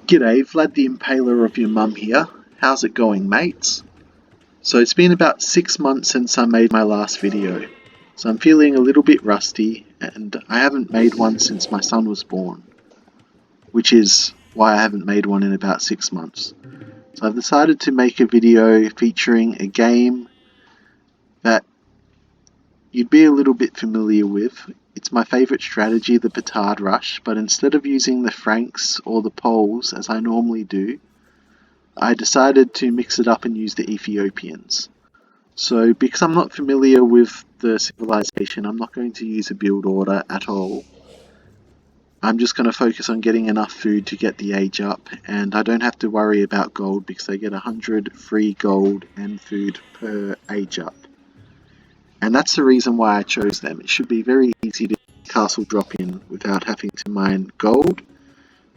G'day, Vlad the Impaler of your mum here. How's it going, mates? So it's been about 6 months since I made my last video. So I'm feeling a little bit rusty, and I haven't made one since my son was born. Which is why I haven't made one in about 6 months. So I've decided to make a video featuring a game that you'd be a little bit familiar with. It's my favourite strategy, the Petard rush, but instead of using the Franks or the Poles as I normally do, I decided to mix it up and use the Ethiopians. So because I'm not familiar with the civilization, I'm not going to use a build order at all. I'm just going to focus on getting enough food to get the age up, and I don't have to worry about gold because I get 100 free gold and food per age up. And that's the reason why I chose them. It should be very easy to castle drop in without having to mine gold,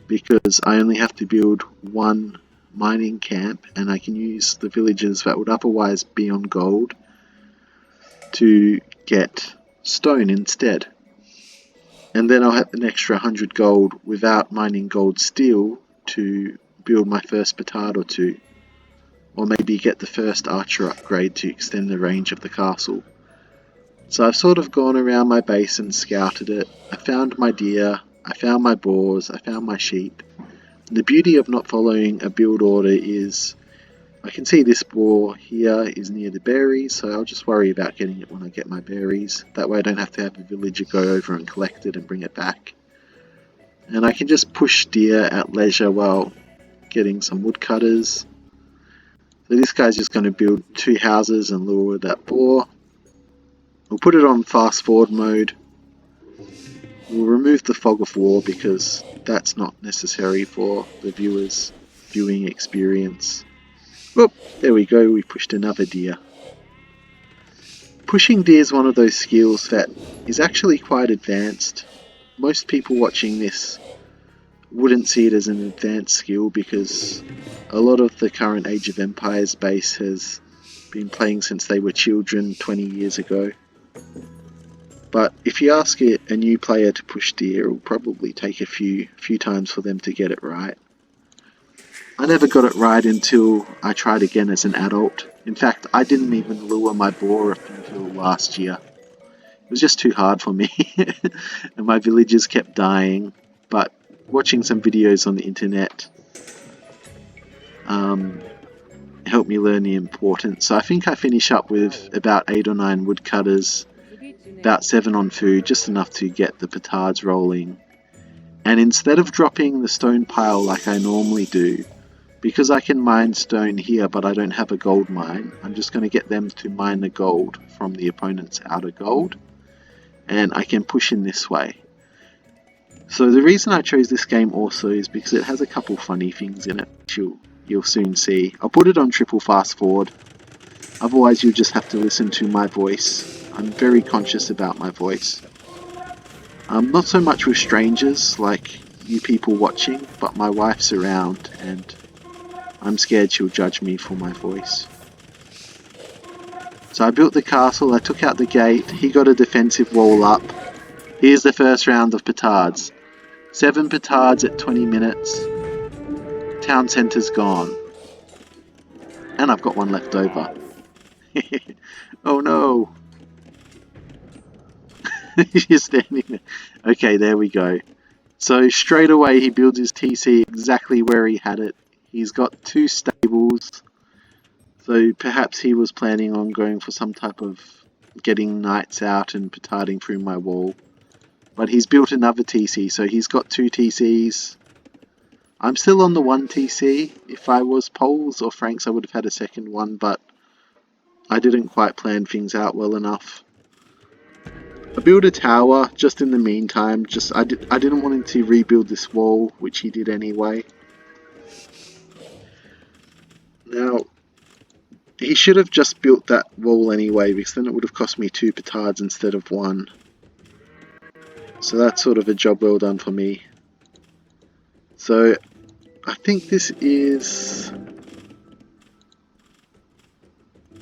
because I only have to build one mining camp and I can use the villages that would otherwise be on gold to get stone instead. And then I'll have an extra 100 gold without mining gold steel to build my first Petard or two. Or maybe get the first archer upgrade to extend the range of the castle. So I've sort of gone around my base and scouted it. I found my deer, I found my boars, I found my sheep. The beauty of not following a build order is I can see this boar here is near the berries, so I'll just worry about getting it when I get my berries. That way I don't have to have a villager go over and collect it and bring it back. And I can just push deer at leisure while getting some woodcutters. So this guy's just going to build 2 houses and lure that boar. We'll put it on fast forward mode. We'll remove the fog of war because that's not necessary for the viewer's viewing experience. Whoop, there we go, we pushed another deer. Pushing deer is one of those skills that is actually quite advanced. Most people watching this wouldn't see it as an advanced skill because a lot of the current Age of Empires base has been playing since they were children 20 years ago. But if you ask a new player to push deer, it will probably take a few times for them to get it right. I never got it right until I tried again as an adult. In fact, I didn't even lure my boar up until last year. It was just too hard for me, and my villagers kept dying. But watching some videos on the internet helped me learn the importance. So I think I finish up with about 8 or 9 woodcutters, about 7 on food, just enough to get the petards rolling. And instead of dropping the stone pile like I normally do, because I can mine stone here but I don't have a gold mine, I'm just going to get them to mine the gold from the opponent's outer gold, and I can push in this way. So the reason I chose this game also is because it has a couple funny things in it, which you'll soon see. I'll put it on triple fast forward, otherwise you'll just have to listen to my voice. I'm very conscious about my voice. Not so much with strangers like you people watching, but my wife's around and I'm scared she'll judge me for my voice. So I built the castle, I took out the gate, he got a defensive wall up. Here's the first round of petards. 7 petards at 20 minutes. Town centre's gone. And I've got one left over. Oh no! He's standing there. Okay, there we go. So straight away he builds his TC exactly where he had it. He's got 2 stables. So perhaps he was planning on going for some type of getting knights out and petarding through my wall. But he's built another TC, so he's got 2 TCs. I'm still on the 1 TC. If I was Poles or Franks I would have had a second one, but I didn't quite plan things out well enough. I built a tower just in the meantime. I didn't want him to rebuild this wall, which he did anyway. Now, he should have just built that wall anyway, because then it would have cost me 2 petards instead of 1. So that's sort of a job well done for me. So I think this is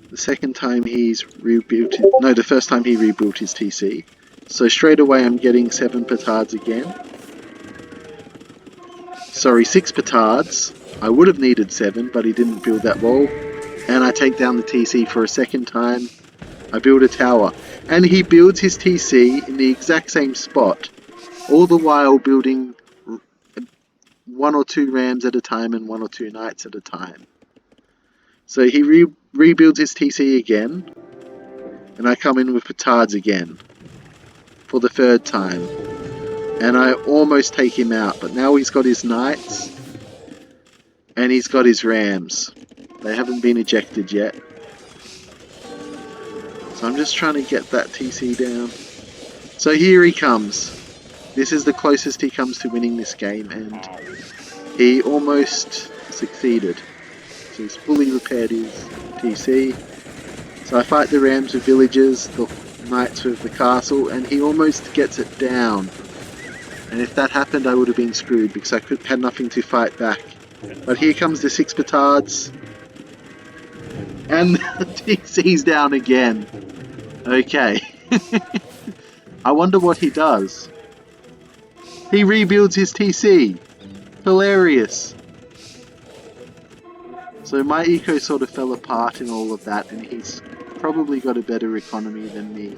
the second time he's rebuilt it. No, the first time he rebuilt his TC. So straight away I'm getting 7 petards again. sorry, 6 petards. I would have needed 7, but he didn't build that wall. And I take down the TC for a second time. I build a tower. And he builds his TC in the exact same spot, all the while building 1 or 2 rams at a time and 1 or 2 knights at a time. So he rebuilds his TC again, and I come in with petards again for the 3rd time. And I almost take him out, but now he's got his knights and he's got his rams. They haven't been ejected yet. So I'm just trying to get that TC down. So here he comes. This is the closest he comes to winning this game, and he almost succeeded. So he's fully repaired his TC. So I fight the rams with villagers, the knights with the castle, and he almost gets it down. And if that happened, I would have been screwed because I had nothing to fight back. But here comes the 6 petards. And the TC's down again. Okay. I wonder what he does. He rebuilds his TC. Hilarious. So my eco sort of fell apart in all of that, and he's probably got a better economy than me.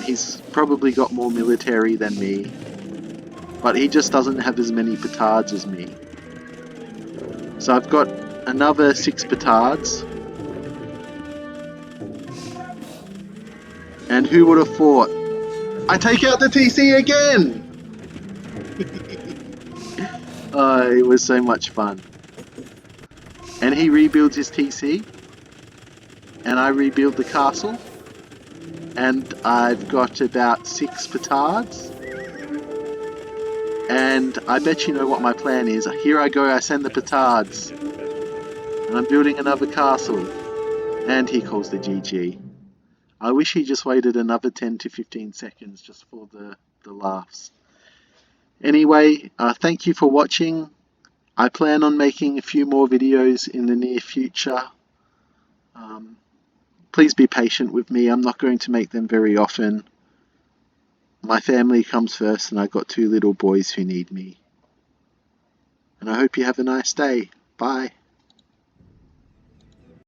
He's probably got more military than me, but he just doesn't have as many petards as me. So I've got another 6 petards. And who would have thought? I take out the TC again! Oh, it was so much fun. And he rebuilds his TC. And I rebuild the castle. And I've got about 6 petards. And I bet you know what my plan is. Here I go, I send the petards. And I'm building another castle. And he calls the GG. I wish he just waited another 10 to 15 seconds just for the laughs. Anyway, thank you for watching. I plan on making a few more videos in the near future. Please be patient with me. I'm not going to make them very often. My family comes first, and I've got 2 little boys who need me. And I hope you have a nice day. Bye.